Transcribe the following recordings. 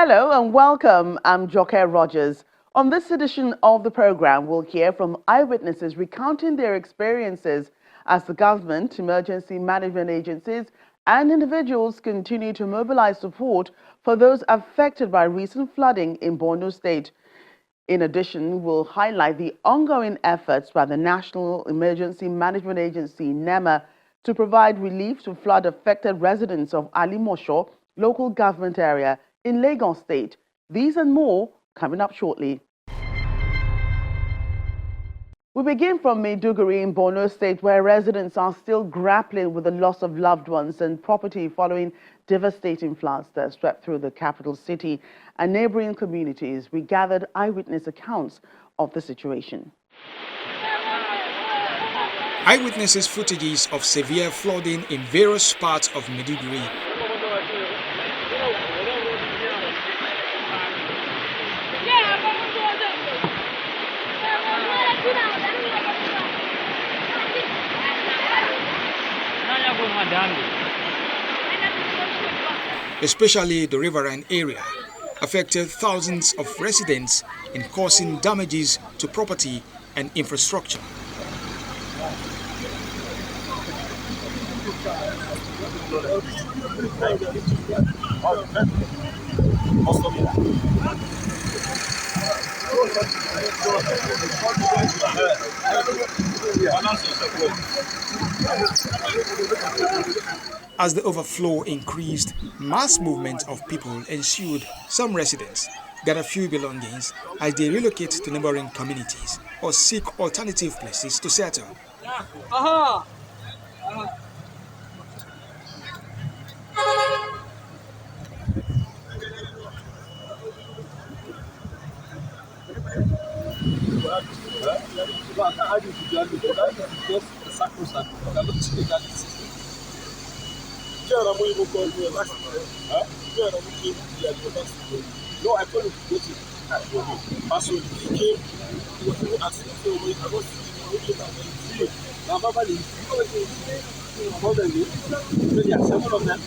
Hello and welcome. I'm Joke Rogers. On this edition of the program, we'll hear from eyewitnesses recounting their experiences as the government, emergency management agencies, and individuals continue to mobilize support for those affected by recent flooding in Borno State. In addition, we'll highlight the ongoing efforts by the National Emergency Management Agency, NEMA, to provide relief to flood-affected residents of Alimosho local government area in Lagos State. These and more coming up shortly. We begin from Maiduguri in Borno State, where residents are still grappling with the loss of loved ones and property following devastating floods that swept through the capital city and neighboring communities. We gathered eyewitness accounts of the situation. Eyewitnesses footages of severe flooding in various parts of Maiduguri. Especially the riverine area affected thousands of residents in causing damages to property and infrastructure. As the overflow increased, mass movement of people ensued. Some residents gather few belongings as they relocate to neighboring communities or seek alternative places to settle. No, I told him to go to he came, he was even asking, so I was seven of them.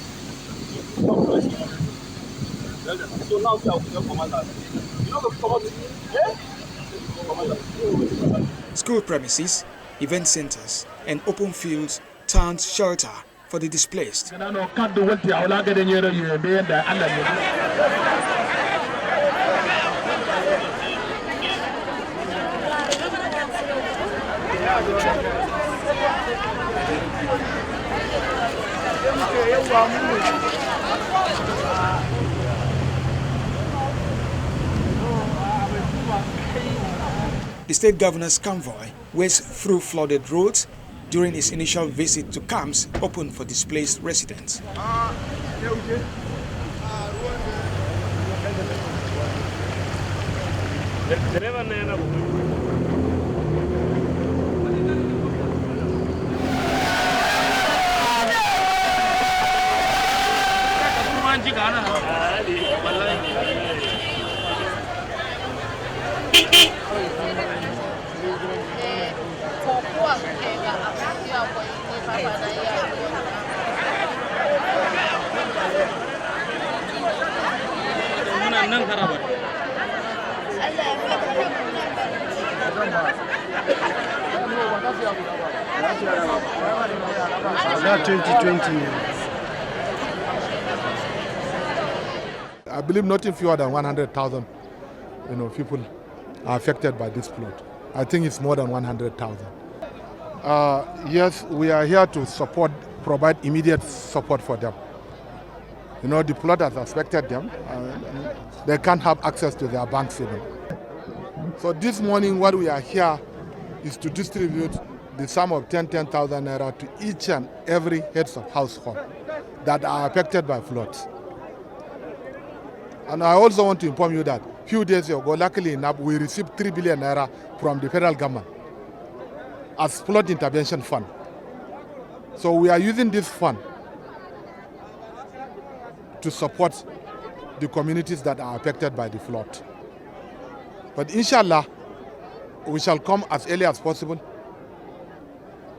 So now we are with the commander. You know the commander? School premises, event centers, and open fields turned shelter for the displaced. The state governor's convoy whizzed through flooded roads during his initial visit to camps open for displaced residents. I believe nothing fewer than 100,000 people are affected by this flood. I think it's more than 100,000. Yes, we are here to provide immediate support for them. The flood has affected them. They can't have access to their banks even. So this morning what we are here is to distribute the sum of 10,000 naira to each and every heads of household that are affected by floods. And I also want to inform you that a few days ago, luckily enough, we received 3 billion naira from the federal government as flood intervention fund. So we are using this fund to support the communities that are affected by the flood. But inshallah, we shall come as early as possible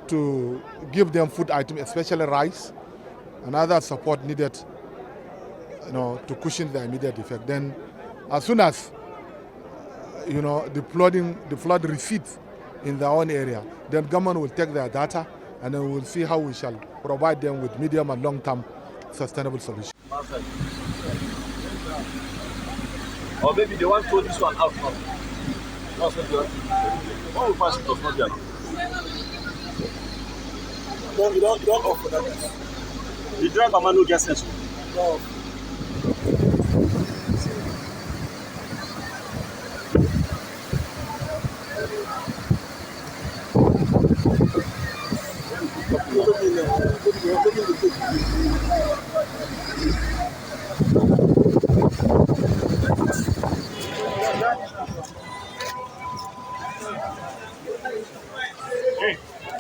to give them food items, especially rice and other support needed to cushion the immediate effect. Then, as soon as the flood recedes in their own area, then government will take their data and then we'll see how we shall provide them with medium and long-term sustainable solutions. Or maybe they want to throw this one out now. That's what they want. When we pass it, does not get. You don't offer that. The driver man no get sense. No.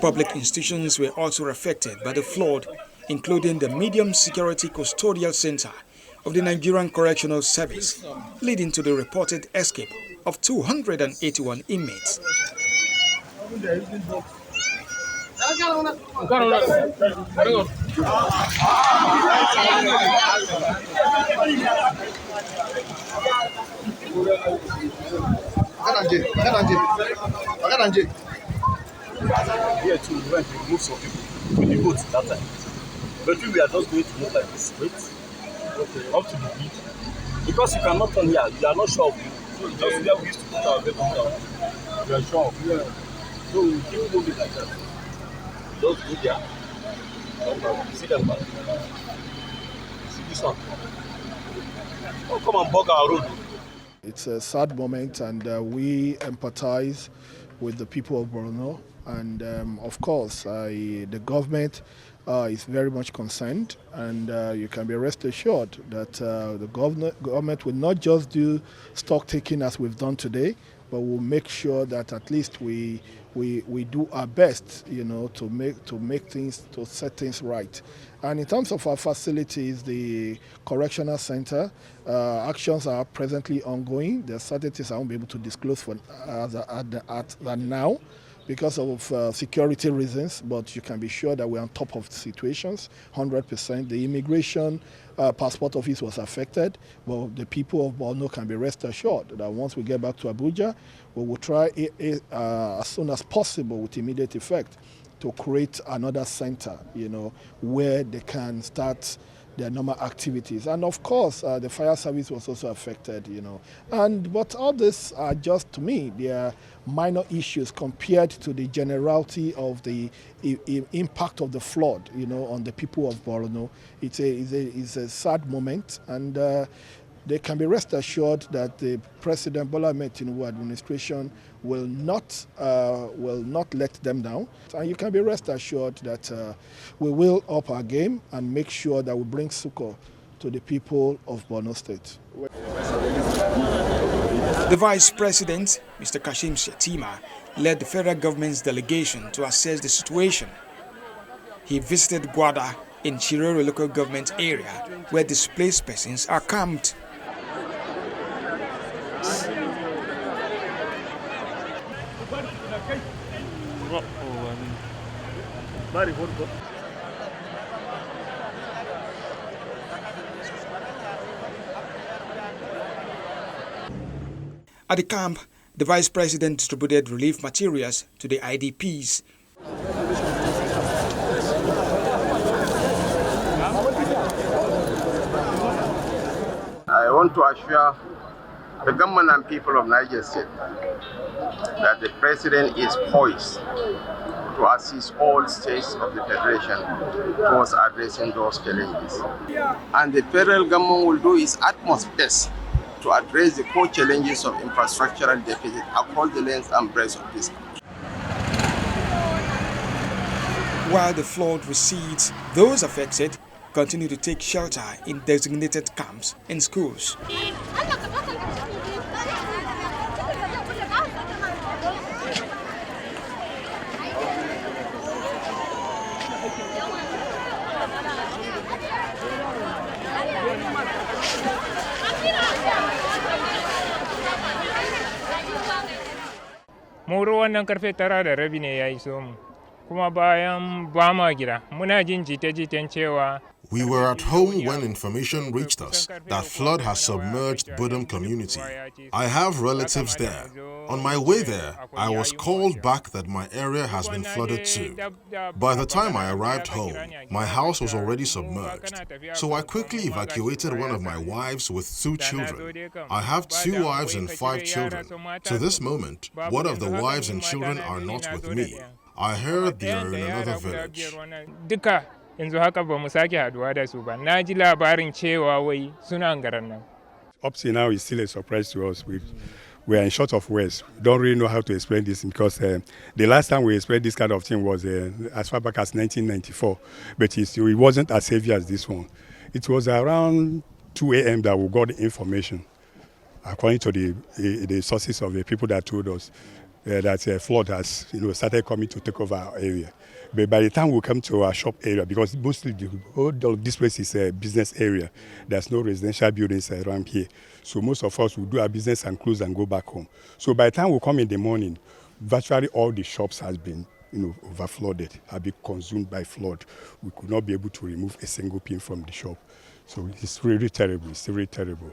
Public institutions were also affected by the flood, including the medium security custodial center of the Nigerian Correctional Service, leading to the reported escape of 281 inmates. Here too, we went to remove some people with the boat that time. But we are just going to move like this, wait, up to the beach. Because you cannot turn here, you are not sure of it. So just where we used to put our vehicle down, we are sure of it. So we keep moving like that. Just go there, see them back. See this one. Oh, come and bug our road. It's a sad moment, and we empathize with the people of Borno. And of course, the government is very much concerned, and you can be rest assured that the government will not just do stock taking as we've done today, but we'll make sure that at least we do our best, to set things right. And in terms of our facilities, the correctional center, actions are presently ongoing. There are certain things I won't be able to disclose for at now, because of security reasons, but you can be sure that we're on top of the situations, 100%. The immigration passport office was affected, but the people of Borno can be rest assured that once we get back to Abuja, we will try as soon as possible with immediate effect to create another center, where they can start their normal activities. And of course, the fire service was also affected, But all this are just, to me, they are minor issues compared to the generality of the impact of the flood, on the people of Borno. It's a sad moment, and they can be rest assured that the President Bola Ahmed Tinubu administration will not let them down. And you can be rest assured that we will up our game and make sure that we bring succor to the people of Borno State. The Vice President, Mr. Kashim Shettima, led the federal government's delegation to assess the situation. He visited Gwada in Chiroro local government area, where displaced persons are camped. At the camp, the Vice President distributed relief materials to the IDPs. I want to assure the government and people of Niger State that the President is poised to assist all states of the Federation towards addressing those challenges. And the federal government will do its utmost best to address the core challenges of infrastructural deficit across the length and breadth of this country. While the flood recedes, those affected continue to take shelter in designated camps and schools. Mu ruwan nan karfe 9:30 ne ya iso mu, kuma bayan ba ma gida muna jin jite-jiten cewa We were at home when information reached us that flood has submerged Budum community. I have relatives there. On my way there, I was called back that my area has been flooded too. By the time I arrived home, my house was already submerged. So I quickly evacuated one of my wives with 2 children. I have 2 wives and 5 children. To this moment, one of the wives and children are not with me. I heard they are in another village. Yanzu haka ba mu sake haduwa da su ba. Na ji labarin cewa wai suna garan nan. Up to now, it's still a surprise to us. We are in short of words. We don't really know how to explain this because the last time we explained this kind of thing was as far back as 1994, but it wasn't as heavy as this one. It was around 2 a.m. that we got the information, according to the sources of the people that told us that flood has started coming to take over our area. But by the time we come to our shop area, because mostly this place is a business area, there's no residential buildings around here. So most of us will do our business and close and go back home. So by the time we come in the morning, virtually all the shops has been overflooded, have been consumed by flood. We could not be able to remove a single pin from the shop. So it's really terrible, it's really terrible.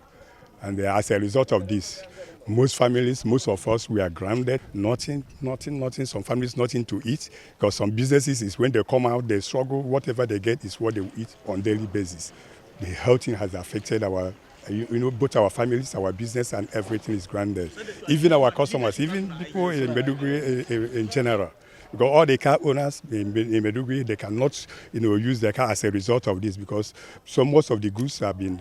And as a result of this, most families, most of us, we are grounded, nothing. Some families, nothing to eat, because some businesses is when they come out, they struggle, whatever they get is what they will eat on a daily basis. The health thing has affected our, both our families, our business, and everything is grounded. Even our customers, even people in Maiduguri in general. Because all the car owners in Maiduguri, they cannot, use their car as a result of this because most of the goods have been,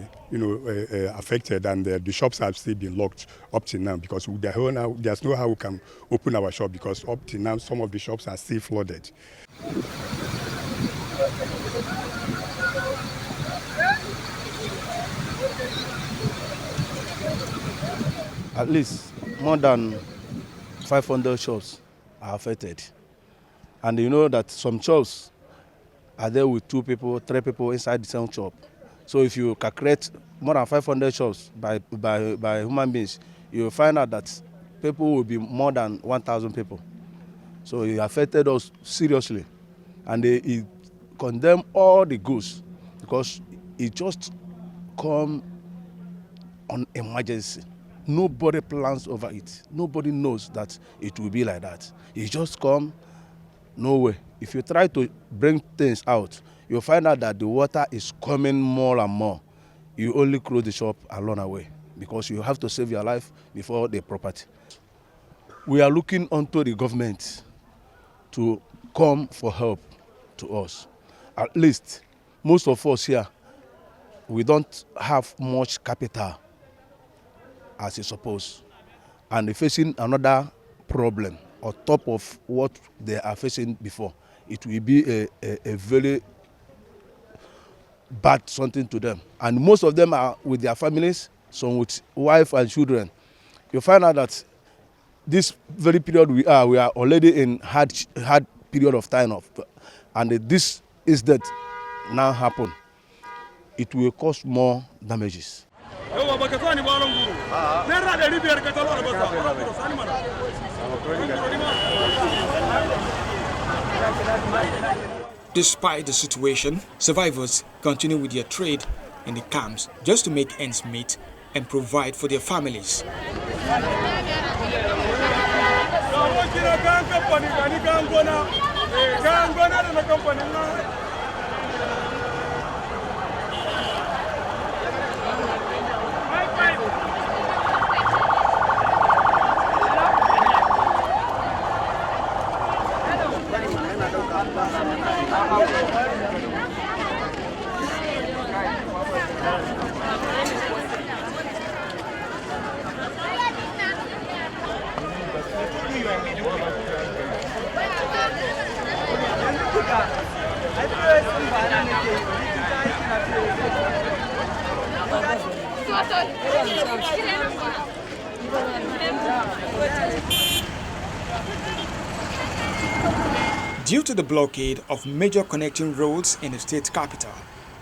affected and the shops have still been locked up to now because there's no how we can open our shop because up to now some of the shops are still flooded. At least more than 500 shops are affected. And you know that some shops are there with 2 people, 3 people inside the same shop. So if you calculate more than 500 shops by human beings, you will find out that people will be more than 1,000 people. So it affected us seriously. And it condemned all the goods because it just come on emergency. Nobody plans over it. Nobody knows that it will be like that. It just come. No way. If you try to bring things out, you'll find out that the water is coming more and more. You only close the shop and run away because you have to save your life before the property. We are looking onto the government to come for help to us. At least most of us here, we don't have much capital as you suppose. And we're facing another problem on top of what they are facing before. It will be a very bad something to them. And most of them are with their families, some with wife and children. You find out that this very period we are already in hard period of time of, and this is that now happen. It will cause more damages. Despite the situation, survivors continue with their trade in the camps just to make ends meet and provide for their families. Due to the blockade of major connecting roads in the state capital,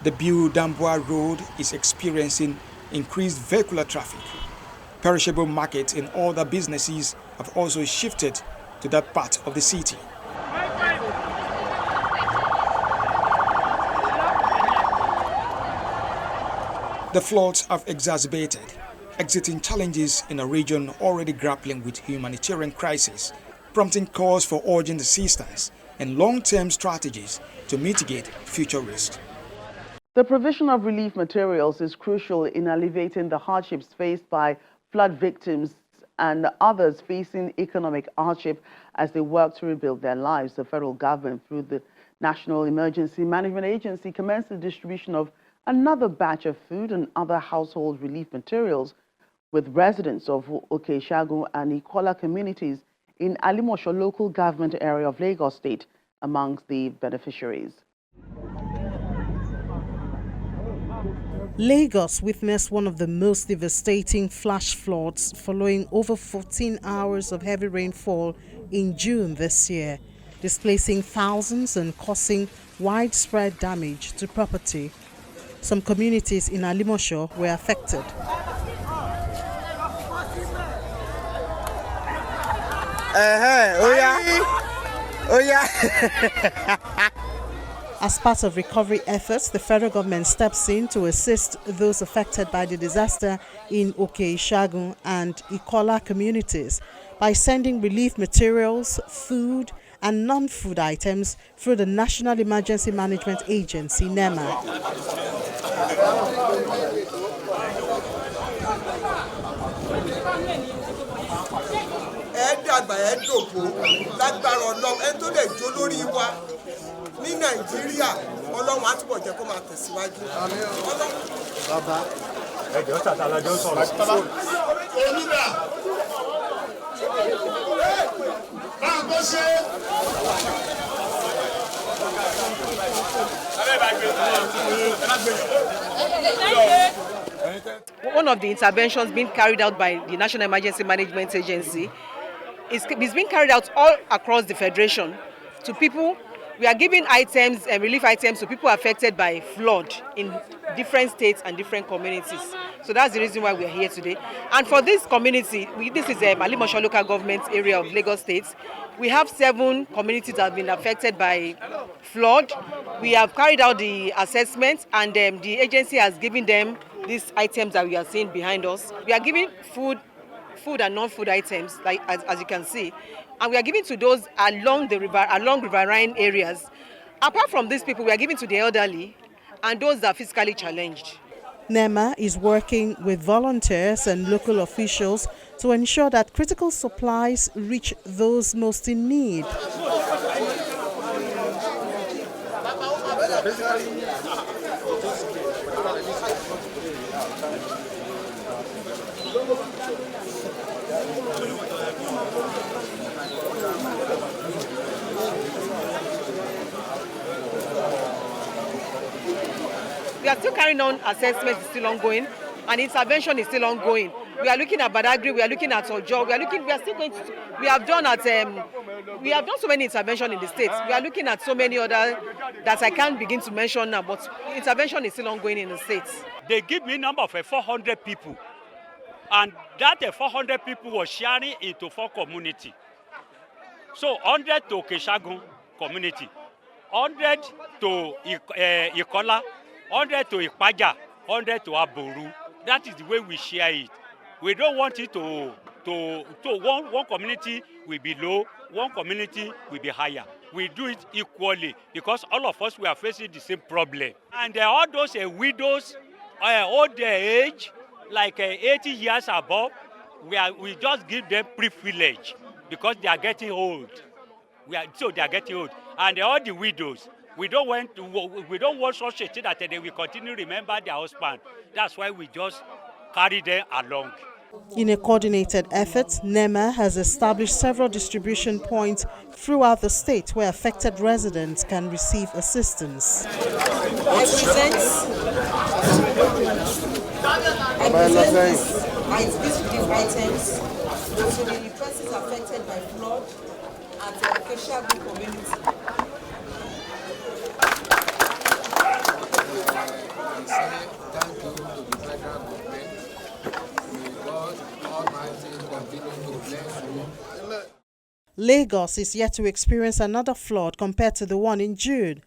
the Biu-Damboa Road is experiencing increased vehicular traffic. Perishable markets and other businesses have also shifted to that part of the city. The floods have exacerbated exiting challenges in a region already grappling with humanitarian crisis, prompting calls for urgent assistance and long-term strategies to mitigate future risks. The provision of relief materials is crucial in alleviating the hardships faced by flood victims and others facing economic hardship as they work to rebuild their lives. The federal government, through the National Emergency Management Agency, commenced the distribution of another batch of food and other household relief materials with residents of Okeshagun and Ikola communities in Alimosho local government area of Lagos State amongst the beneficiaries. Lagos witnessed one of the most devastating flash floods following over 14 hours of heavy rainfall in June this year, displacing thousands and causing widespread damage to property. Some communities in Alimosho were affected. As part of recovery efforts, the federal government steps in to assist those affected by the disaster in Okeshagun and Ikola communities by sending relief materials, food, and non-food items through the National Emergency Management Agency, NEMA. ní Nàìjíríà Ọlọ́run á túbọ̀ jẹ́ kó máa tẹ̀síwájú. Bàbá ẹ̀jọ̀ ṣàtàlájọ́ sọ̀rọ̀. Onígbà máa bọ́ ṣe. One of the interventions being carried out by the National Emergency Management Agency is being carried out all across the Federation to people. We are giving items and relief items to people affected by flood in different states and different communities. So that's the reason why we are here today. And for this community, this is a Alimosho local government area of Lagos State. We have 7 communities that have been affected by flood. We have carried out the assessment and the agency has given them these items that we are seeing behind us. We are giving food and non-food items, like as you can see. And we are giving to those along the river, along riverine areas. Apart from these people, we are giving to the elderly and those that are physically challenged. NEMA is working with volunteers and local officials to ensure that critical supplies reach those most in need. We are still carrying on, assessment is still ongoing, and intervention is still ongoing. We are looking at Badagry, we are looking at Ojo, we have done so many interventions in the states. We are looking at so many other that I can't begin to mention now, but intervention is still ongoing in the states. They give me a number of 400 people, and that 400 people was sharing into 4 communities. So 100 to Okeshagun community, 100 to Ikola, 100 to Ipaja, 100 to Aboru. That is the way we share it. We don't want it to one community will be low, one community will be higher. We do it equally because all of us we are facing the same problem. And all those widows, old age, like 80 years above, we just give them privilege because they are getting old. So they are getting old, and all the widows. We don't want such a thing that they will continue to remember their husband. That's why we just carry them along. In a coordinated effort, NEMA has established several distribution points throughout the state where affected residents can receive assistance. I present these relief items to the persons affected by flood at the Okeshagun community. Thank you to the federal government. May God Almighty continue to bless you. Lagos is yet to experience another flood compared to the one in June.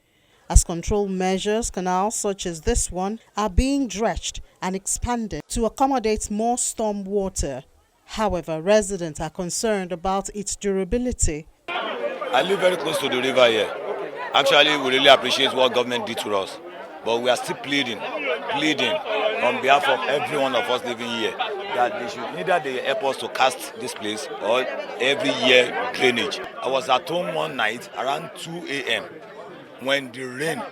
As control measures, canals such as this one are being dredged and expanded to accommodate more storm water. However, residents are concerned about its durability. I live very close to the river here. Actually, we really appreciate what government did to us. But we are still pleading on behalf of every one of us living here that they should either they help us to cast this place or every year drainage. I was at home one night around 2 a.m. when the rain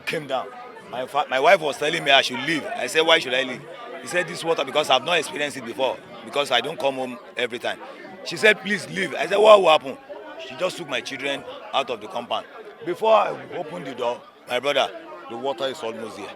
came down. My wife was telling me I should leave. I said, why should I leave? He said, this water, because I've not experienced it before, because I don't come home every time. She said, please leave. I said, what will happen? She just took my children out of the compound. Before I opened the door, my brother, the water is almost here.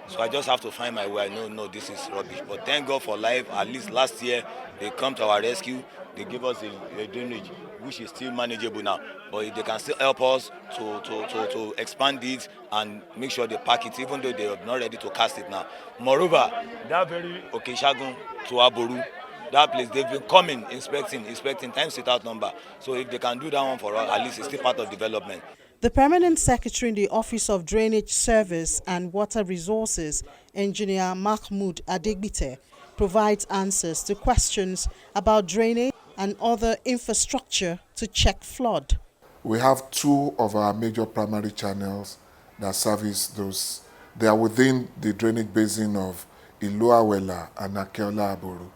So I just have to find my way. No, this is rubbish. But thank God for life. At least last year, they come to our rescue. They give us a drainage, which is still manageable now. But if they can still help us to expand it and make sure they pack it, even though they are not ready to cast it now. Moreover, that very Okeshagun to Aboru, that place, they've been coming, inspecting times without number. So if they can do that one for us, at least it's still part of development. The Permanent Secretary in the Office of Drainage Service and Water Resources, Engineer Mahmoud Adegbite, provides answers to questions about drainage and other infrastructure to check flood. We have two of our major primary channels that service those. They are within the drainage basin of Iluawela and Akeola Aboru.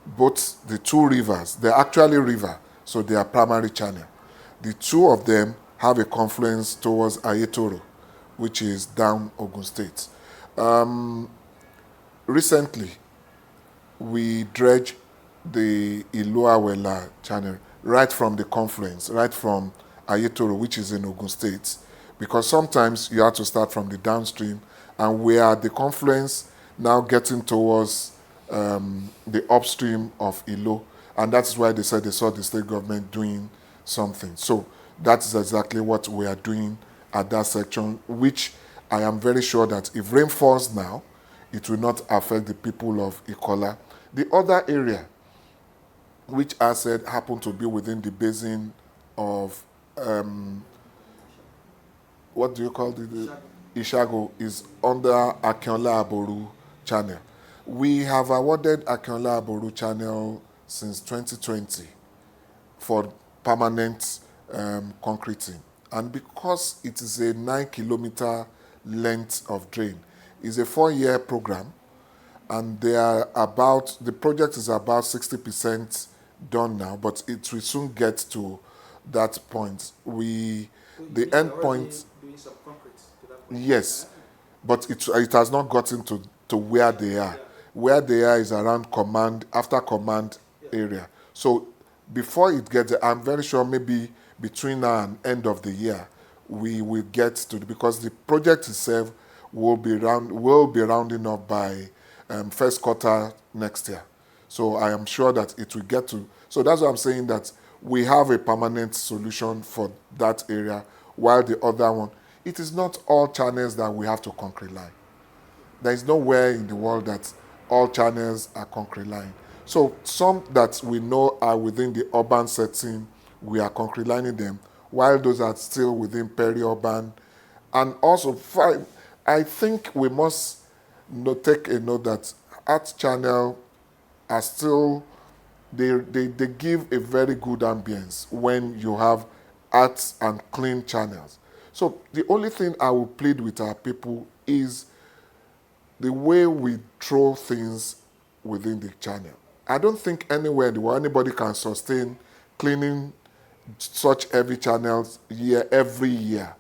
Both the two rivers, they're actually river, so they are primary channel. The two of them have a confluence towards Ayetoro, which is down Ogun State. Recently, we dredged the Iluawela channel right from the confluence, right from Ayetoro, which is in Ogun State, because sometimes you have to start from the downstream, and we are at the confluence now getting towards the upstream of Ilo, and that's why they said they saw the state government doing something. So that's exactly what we are doing at that section, which I am very sure that if rain falls now, it will not affect the people of Ikola. The other area, which I said happened to be within the basin of, what do you call it? Ishago, is under Akeola Aboru channel. We have awarded Akeola Aboru channel since 2020 for permanent concreting. And because it is a 9-kilometer length of drain, it's a 4-year program, and the project is about 60% done now, but it will soon get to that point. The end point, yes, but it has not gotten to where they are. Where they are is around after command area. So before it gets there, I'm very sure maybe between now and end of the year, we will get to, because the project itself will be rounding up by first quarter next year. So I am sure that it will get to, so that's why I'm saying that we have a permanent solution for that area, while the other one, it is not all channels that we have to concrete line. There is nowhere in the world that all channels are concrete line. So some that we know are within the urban setting, we are concrete lining them, while those are still within peri-urban. And also, I think we must take a note that art channel are still, they give a very good ambience when you have arts and clean channels. So the only thing I will plead with our people is the way we throw things within the channel. I don't think anywhere in the world anybody can sustain cleaning such heavy channels every year.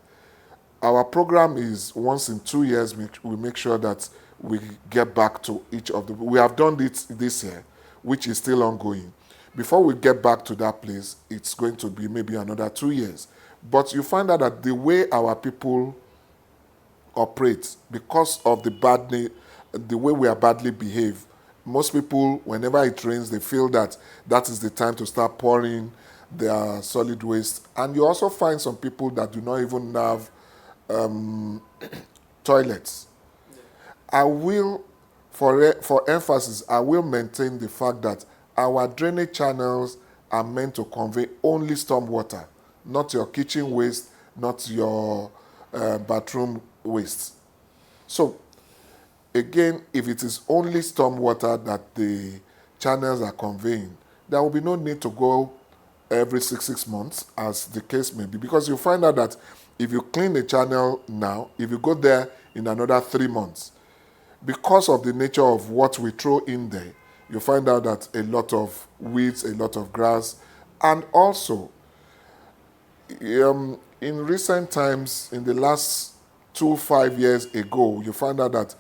Our program is once in 2 years, we make sure that we get back to each of the, we have done it this year, which is still ongoing. Before we get back to that place, it's going to be maybe another 2 years. But you find out that the way our people operate, because of the way we are badly behaved, most people, whenever it rains, they feel that that is the time to start pouring their solid waste. And you also find some people that do not even have toilets. I will, for emphasis, I will maintain the fact that our drainage channels are meant to convey only storm water, not your kitchen waste, not your bathroom waste. So Again, if it is only stormwater that the channels are conveying, there will be no need to go every 6 months, as the case may be, because you find out that if you clean the channel now, if you go there in another 3 months, because of the nature of what we throw in there, you find out that a lot of weeds, a lot of grass, and also in recent times, in the last 5 years ago, you find out that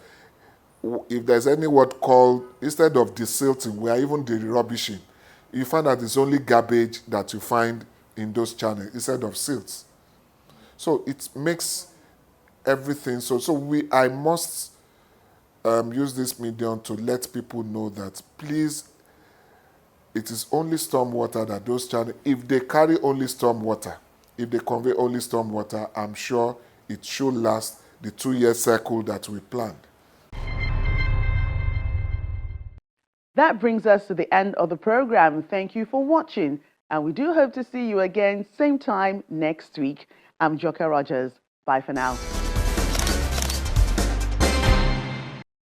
if there's any word called, instead of desilting, we are even de-rubbishing, you find that it's only garbage that you find in those channels instead of silts. So it makes everything, I must use this medium to let people know that please, it is only storm water that those channels, if they carry only storm water, if they convey only storm water, I'm sure it should last the 2-year cycle that we planned. That brings us to the end of the program. Thank you for watching, and we do hope to see you again same time next week. I'm Joker Rogers. Bye for now.